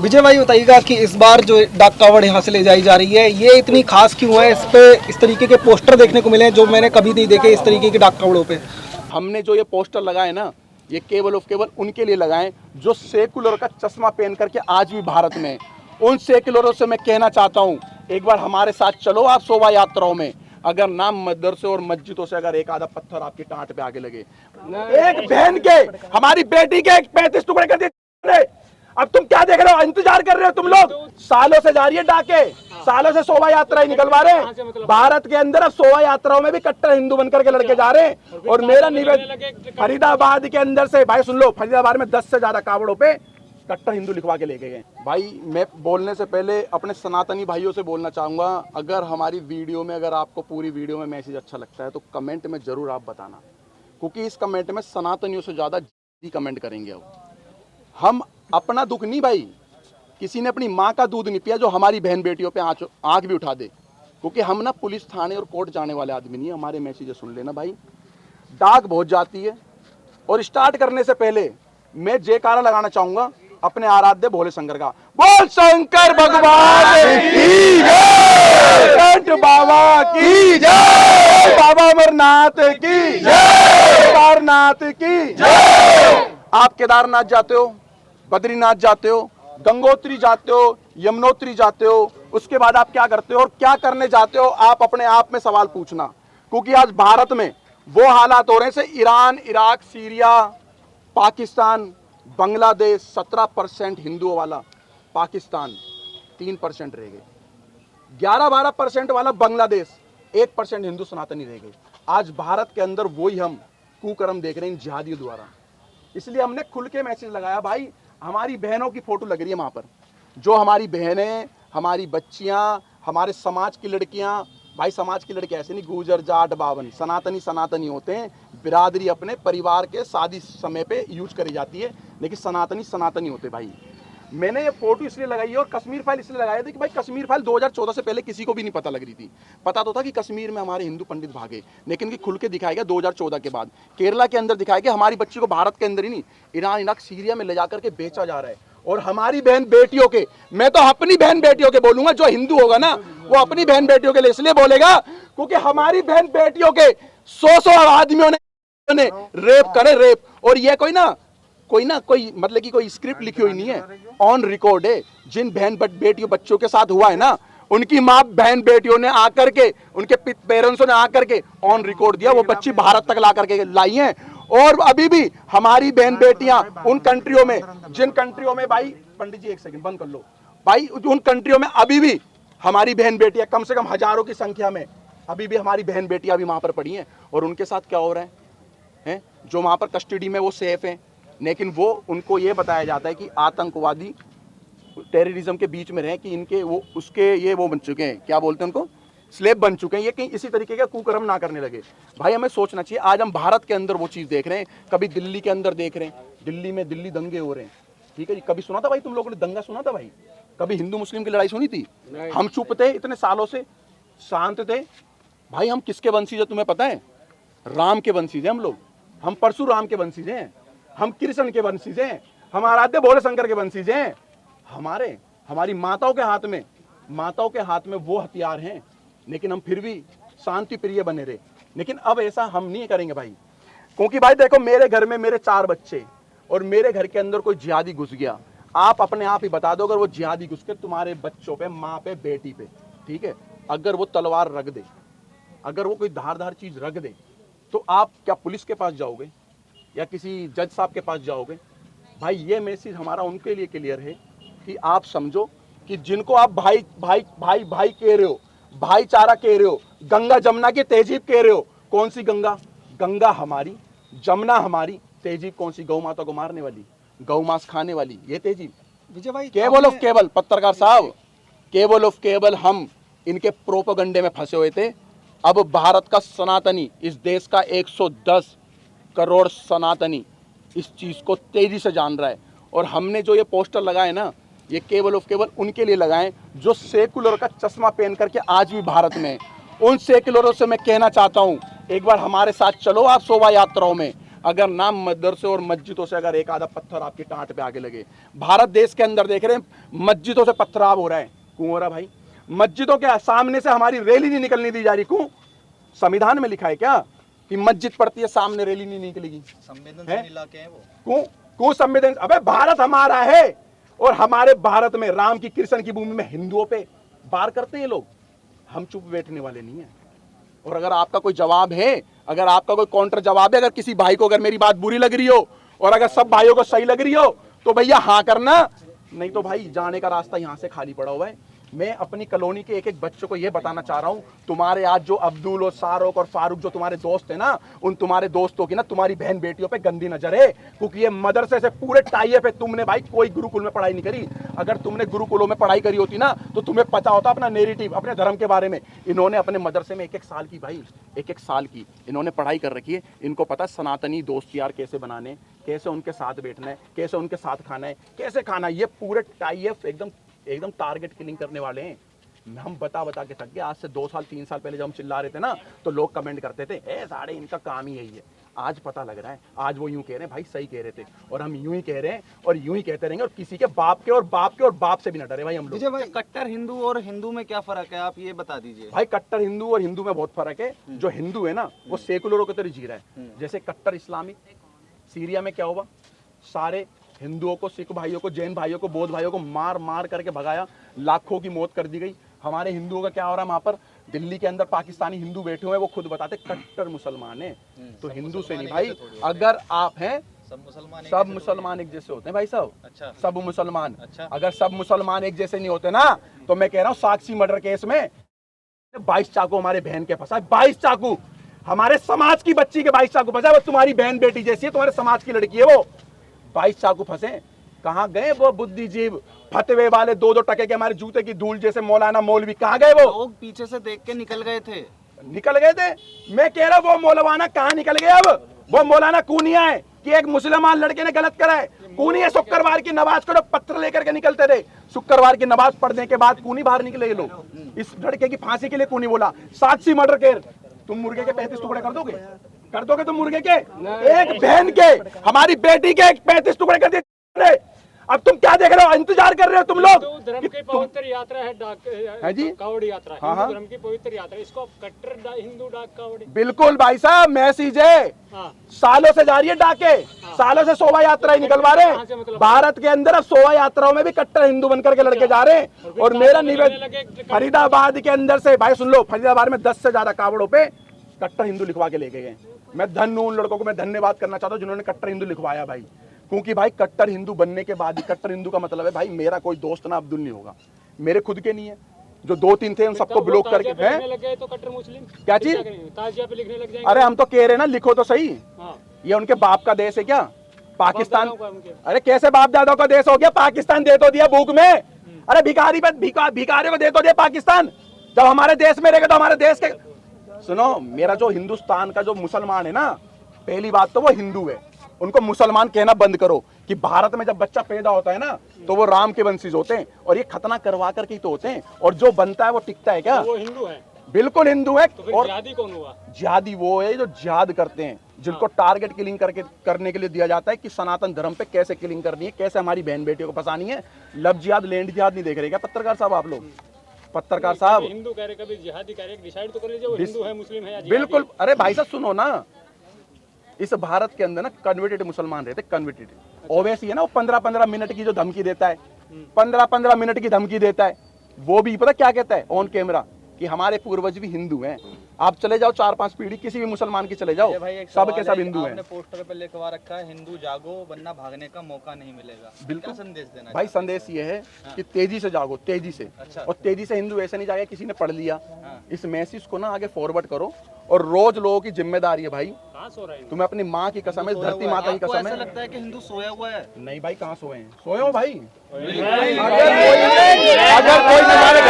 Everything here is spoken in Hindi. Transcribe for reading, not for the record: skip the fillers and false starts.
विजय भाई बताइएगा कि इस बार जो डाक कावड़ यहाँ से ले जाई जा रही है ये इतनी खास क्यों है? इस पे इस तरीके के पोस्टर देखने को मिले हैं जो मैंने कभी नहीं देखे इस तरीके के डाक कावड़ों पे। हमने जो ये पोस्टर लगाए ना, ये केवल और केवल उनके लिए लगाए जो सेकुलर का चश्मा पहन करके आज भी भारत में। उन सेकुलरों से मैं कहना चाहता हूँ, एक बार हमारे साथ चलो आप शोभा यात्राओं में। अगर नाम मदरसे और मस्जिदों से अगर एक आधा पत्थर आपकी टांट पे आगे लगे, एक बहन के, हमारी बेटी के 35 टुकड़े कर दिए। अब तुम क्या देख रहे हो? इंतजार कर रहे हो तुम लोग? सालों से जा रही है डाके, सालों से शोभा यात्राएं निकलवा रहे हैं भारत के अंदर। अब शोभा यात्राओं में भी कट्टर हिंदू बनकर के लड़के जा रहे हैं। और मेरा निवेदन, फरीदाबाद के अंदर से भाई सुन लो, फरीदाबाद में 10 से ज्यादा कावड़ों पे कट्टर हिंदू लिखवा के लेके गए। भाई मैं बोलने से पहले अपने सनातनी भाइयों से बोलना चाहूंगा, अगर हमारी वीडियो में, अगर आपको पूरी वीडियो में मैसेज अच्छा लगता है तो कमेंट में जरूर आप बताना, क्योंकि इस कमेंट में सनातनियों से ज्यादा कमेंट करेंगे। अब हम अपना दुख नहीं भाई, किसी ने अपनी माँ का दूध नहीं पिया जो हमारी बहन बेटियों पे आंख भी उठा दे, क्योंकि हम ना पुलिस थाने और कोर्ट जाने वाले आदमी नहीं है। हमारे मैसेज सुन लेना भाई, डाक बहुत जाती है। और स्टार्ट करने से पहले मैं जयकारा लगाना चाहूंगा अपने आराध्य भोले शंकर का। बोल शंकर भगवान की जय, कंठ बाबा की जय, बाबा अमरनाथ की जय, केदारनाथ की जय। आप केदारनाथ जाते हो, बद्रीनाथ जाते हो, गंगोत्री जाते हो, यमुनोत्री जाते हो, उसके बाद आप क्या करते हो और क्या करने जाते हो? आप अपने आप में सवाल पूछना, क्योंकि आज भारत में वो हालात हो रहे हैं से Iran, Iraq, Syria, Pakistan, Bangladesh 17% हिंदुओं वाला, पाकिस्तान 3% रह गए, 11-12% वाला बांग्लादेश, 1% हिंदू सनातनी रह गए। आज भारत के अंदर वही हम कुकर्म देख रहे हैं जिहादियों द्वारा। इसलिए हमने खुल के मैसेज लगाया भाई, हमारी बहनों की फोटो लग रही है वहां पर, जो हमारी बहनें, हमारी बच्चियां, हमारे समाज की लड़कियां। भाई समाज की लड़के ऐसे नहीं गुजर जाट बावन, सनातनी सनातनी होते हैं। बिरादरी अपने परिवार के शादी समय पे यूज करी जाती है, लेकिन सनातनी सनातनी होते भाई। मैंने ये फोटो इसलिए लगाई है और कश्मीर फाइल इसलिए लगाया था कि भाई कश्मीर फाइल 2014 से पहले किसी को भी नहीं पता लग रही थी। पता तो था कि कश्मीर में हमारे हिंदू पंडित भागे, लेकिन कि खुल के दिखाया गया 2014 के बाद। केरला के अंदर दिखाया गया हमारी बच्ची को भारत के अंदर ही नहीं, ईरान, इराक, सीरिया में ले जाकर के बेचा जा रहा है। और हमारी बहन बेटियों के, मैं तो अपनी बहन बेटियों के बोलूंगा, जो हिंदू होगा ना वो अपनी बहन बेटियों के लिए इसलिए बोलेगा क्योंकि हमारी बहन बेटियों के 100 आदमियों ने रेप करे, रेप। और ये कोई मतलब कि कोई स्क्रिप्ट लिखी हुई नहीं है, ऑन रिकॉर्ड है। जिन बहन बेटियों बच्चों के साथ हुआ है ना, उनकी माँ बहन बेटियों ने आकर के, उनके पेरेंट्सों ने आकर के ऑन रिकॉर्ड दिया, वो बच्ची भारत तक ला करके लाई हैं। और अभी भी हमारी बहन बेटियां उन कंट्रियों में, जिन कंट्रियों में, भाई पंडित जी एक सेकंड बंद कर लो भाई, उन कंट्रियों में अभी भी हमारी बहन बेटियां कम से कम हजारों की संख्या में अभी भी हमारी बहन बेटियां भी वहां पर पड़ी हैं। और उनके साथ क्या हो रहा है? जो वहां पर कस्टडी में वो सेफ हैं, लेकिन वो उनको ये बताया जाता है कि आतंकवादी टेररिज्म के बीच में रहे, कि इनके वो उसके ये वो बन चुके हैं, क्या बोलते हैं उनको, स्लेब बन चुके हैं। ये कहीं इसी तरीके का कुकर्म ना करने लगे। भाई हमें सोचना चाहिए, आज हम भारत के अंदर वो चीज़ देख रहे हैं, कभी दिल्ली के अंदर देख रहे हैं, दिल्ली में दिल्ली दंगे हो रहे हैं, ठीक है जी। कभी सुना था भाई तुम लोगों ने दंगा सुना था भाई? कभी हिंदू मुस्लिम की लड़ाई सुनी थी? हम चुप थे, इतने सालों से शांत थे। भाई हम किसके वंशीज है तुम्हें पता है? राम के वंशीज हैं हम लोग, हम परशुराम के वंशीज हैं, हम कृष्ण के वंशीज हैं, हम आराध्य भोले शंकर के वंशीज हैं। हमारी माताओं के हाथ में वो हथियार हैं, लेकिन हम फिर भी शांति प्रिय बने रहे। लेकिन अब ऐसा हम नहीं करेंगे भाई, क्योंकि भाई देखो मेरे घर में मेरे 4 बच्चे, और मेरे घर के अंदर कोई जिहादी घुस गया, आप अपने आप ही बता दो, अगर वो जिहादी घुस के तुम्हारे बच्चों पे, माँ पे, बेटी पे, ठीक है, अगर वो तलवार रख दे, अगर वो कोई धारदार चीज रख दे, तो आप क्या पुलिस के पास जाओगे या किसी जज साहब के पास जाओगे? भाई ये मैसेज हमारा उनके लिए क्लियर है कि आप समझो कि जिनको आप भाई भाई भाई भाई कह रहे हो, भाईचारा कह रहे हो, गंगा जमुना की तहजीब कह रहे हो, कौन सी गंगा? गंगा हमारी, जमुना हमारी, तहजीब कौन सी? गौ माता को मारने वाली, गौ मांस खाने वाली, ये तहजीब। विजय भाई केवल ऑफ केवल पत्रकार साहब, केवल ऑफ केवल हम इनके प्रोपेगेंडे में फंसे हुए थे। अब भारत का सनातनी, इस देश का 110 करोड़ सनातनी इस चीज को तेजी से जान रहा है। और हमने जो ये पोस्टर लगाए ना, ये केवल और केवल उनके लिए लगाए जो सेकुलर का चश्मा पहन करके आज भी भारत में। उन सेकुलरों से मैं कहना चाहता हूं, एक बार हमारे साथ चलो आप शोभा यात्राओं में। अगर ना मदरसे और मस्जिदों से अगर एक आधा पत्थर आपकी टांट पे आगे लगे। भारत देश के अंदर देख रहे हैं मस्जिदों से पथराव हो रहा है। क्यों हो रहा भाई? मस्जिदों के सामने से हमारी रैली नहीं निकलने दी जा रही। क्यों? संविधान में लिखा है क्या कि मस्जिद पड़ती है सामने रैली नहीं निकलेगी? संवेदनशील इलाके हैं वो। क्यों संवेदन? अबे भारत हमारा है और हमारे भारत में राम की कृष्ण की भूमि में हिंदुओं पे वार करते हैं लोग। हम चुप बैठने वाले नहीं है। और अगर आपका कोई जवाब है, अगर आपका कोई काउंटर जवाब है, अगर किसी भाई को अगर मेरी बात बुरी लग रही हो और अगर सब भाइयों को सही लग रही हो तो भैया हाँ करना, नहीं तो भाई जाने का रास्ता यहां से खाली पड़ा हुआ है। मैं अपनी कॉलोनी के एक एक बच्चों को यह बताना चाह रहा हूं, तुम्हारे आज जो अब्दुल और शाहरुख और फारूक जो तुम्हारे दोस्त है ना, उन तुम्हारे दोस्तों की ना तुम्हारी बहन बेटियों पे गंदी नजर है, क्योंकि ये मदरसे से पूरे टाई पे तुमने भाई कोई गुरुकुल में पढ़ाई नहीं करी। अगर तुमने गुरुकुलों में पढ़ाई करी होती ना तो तुम्हें पता होता अपना नेरेटिव, अपने धर्म के बारे में। इन्होंने अपने मदरसे में एक साल की भाई, एक साल की इन्होंने पढ़ाई कर रखी है। इनको पता सनातनी दोस्त यार कैसे बनाने, कैसे उनके साथ बैठना है, कैसे उनके साथ खाना है, कैसे खाना है। ये पूरे टाई एकदम टारगेट किलिंग करने वाले हैं। हम बता के थक गए। आज से 2 साल 3 साल पहले जब हम चिल्ला रहे थे ना तो लोग कमेंट करते थे ए साढ़े इनका काम ही यही है। आज पता लग रहा है, आज वो यूं कह रहे हैं भाई सही कह रहे थे और हम यूं ही कह रहे हैं और यूं ही कहते रहेंगे और किसी के बाप के और बाप से भी ना डरे भाई हम लोग। भाई कट्टर हिंदू और हिंदू में क्या फर्क है, आप ये बता दीजिए। भाई कट्टर हिंदू और हिंदू में बहुत फर्क है। जो हिंदू है ना वो सेकुलरों की तरह जी रहा है। जैसे कट्टर इस्लामिक, सीरिया में क्या हुआ, सारे हिंदुओं को, सिख भाइयों को, जैन भाइयों को, बौद्ध भाइयों को मार करके भगाया, लाखों की मौत कर दी गई। हमारे हिंदुओं का क्या हो रहा है वहां पर? दिल्ली के अंदर पाकिस्तानी हिंदू बैठे हुए हैं, वो खुद बताते कट्टर मुसलमान है। तो हिंदू से नहीं भाई, अगर आप हैं सब मुसलमान एक जैसे होते हैं भाई साहब। अच्छा। सब मुसलमान। अच्छा। अगर सब मुसलमान एक जैसे नहीं होते ना तो मैं कह रहा हूँ साक्षी मर्डर केस में 22 चाकू हमारे बहन के फंसा है। 22 चाकू हमारे समाज की बच्ची के 22 चाकू फंसा है। वो तुम्हारी बहन बेटी जैसी है, तुम्हारे समाज की लड़की है वो। 22 चाकू फंसे। कहाँ गए वो बुद्धिजीव फतवे वाले 2-2 टके के हमारे जूते की धूल जैसे मौलाना मौलवी? कहाँ गए वो? लोग पीछे से देख के निकल गए थे। मैं कह रहा हूँ वो मौलाना कहाँ निकल गए? अब वो मौलाना कूनिया है कि एक मुसलमान लड़के ने गलत करा है। कूनिया शुक्रवार की नमाज को पत्थर लेकर के निकलते थे। शुक्रवार की नमाज पढ़ने के बाद कूनी बाहर निकले ये लोग। इस लड़के की फांसी के लिए कूनी बोला। साक्षी मर्डर केस। तुम मुर्गे के 35 टुकड़े कर दोगे तुम मुर्गे के? एक बहन के, हमारी बेटी के 35 टुकड़े कर दिए। अब तुम क्या देख रहे हो? इंतजार कर रहे हो तुम लोग? धर्म की पवित्र यात्रा है जी? कावड़ी यात्रा। हाँ, हिंदू धर्म की पवित्र यात्रा, इसको कट्टर हिंदू डाक कावड़ी। बिल्कुल भाई साहब, मैसेज है। सालों से जा रही है डाके, सालों से शोभा यात्रा निकलवा रहे हैं। भारत के अंदर अब शोभा यात्राओं में भी कट्टर हिंदू बनकर के लड़के जा रहे हैं। और मेरा निवेदन, फरीदाबाद के अंदर से भाई सुन लो, फरीदाबाद में 10 से ज्यादा कावड़ों पे कट्टर हिंदू लिखवा के लेके गए। मैं धन्य उन लड़कों को मैं धन्यवाद करना चाहता हूँ जिन्होंने कट्टर हिंदू लिखवाया भाई। क्योंकि भाई कट्टर हिंदू बनने के बाद ही, कट्टर हिंदू का मतलब है भाई मेरा कोई दोस्त ना अब्दुल नहीं होगा, मेरे खुद के नहीं है। जो 2-3 थे उन सबको ब्लॉक करके हैं। तो कट्टर मुस्लिम क्या चीज? ताजिया पे लिखने लग जाएंगे। अरे हम तो कह रहे ना लिखो तो सही। ये उनके बाप का देश है क्या पाकिस्तान? अरे कैसे बाप दादा का देश हो गया? पाकिस्तान दे तो दिया भूख में। अरे भिखारियों को दे तो दिया पाकिस्तान। जब हमारे देश में रहेगा तो हमारे देश के, सुनो मेरा जो हिंदुस्तान का जो मुसलमान है ना, पहली बात तो वो हिंदू है, उनको मुसलमान कहना बंद करो। कि भारत में जब बच्चा पैदा होता है ना तो वो राम के वंशीज होते हैं और ये खतना करवा करके ही तो होते हैं। और जो बनता है वो टिकता है क्या? वो हिंदू है। बिल्कुल हिंदू है। तो फिर और जिहादी कौन हुआ? जिहादी वो है जो जिहाद करते हैं, जिनको टारगेट किलिंग करने के लिए दिया जाता है कि सनातन धर्म पे कैसे किलिंग करनी है, कैसे हमारी बहन बेटियों को फंसानी है। लव जिहाद, लैंड जिहाद नहीं देख रहे क्या पत्रकार साहब आप लोग? पत्रकार साहब हिंदू कह रहे, कभी जिहादी कह रहे, डिसाइड तो कर लीजिए वो हिंदू है, मुस्लिम है या जिहादी। बिल्कुल। अरे भाई साहब सुनो ना, इस भारत के अंदर ना कन्वर्टेड मुसलमान रहते, कन्वर्टेड। ओवैसी है ना, वो 15-15 मिनट की जो धमकी देता है, 15-15 मिनट की धमकी देता है, वो भी पता क्या कहता है ऑन कैमरा कि हमारे पूर्वज भी हिंदू हैं। आप चले जाओ 4-5 पीढ़ी किसी भी मुसलमान की चले जाओ, सब के सब हिंदू हैं। आपने पोस्टर पे लिखवा रखा है हिंदू जागो वरना भागने का मौका नहीं मिलेगा। बिल्कुल। क्या संदेश देना भाई संदेश ये है कि तेजी से जागो, तेजी से। अच्छा। और तेजी से हिंदू ऐसे नहीं जाएगा किसी ने पढ़ लिया। इस मैसेज को ना आगे फॉरवर्ड करो और रोज लोगों की जिम्मेदारी है भाई। कहाँ सो रहे हैं? तुम्हें अपनी माँ की कसम है, धरती माता की कसम ऐसा है। लगता है कि हिंदू सोया हुआ है? नहीं भाई कहाँ सोए हैं? सोए हो भाई? अगर कोई हमारे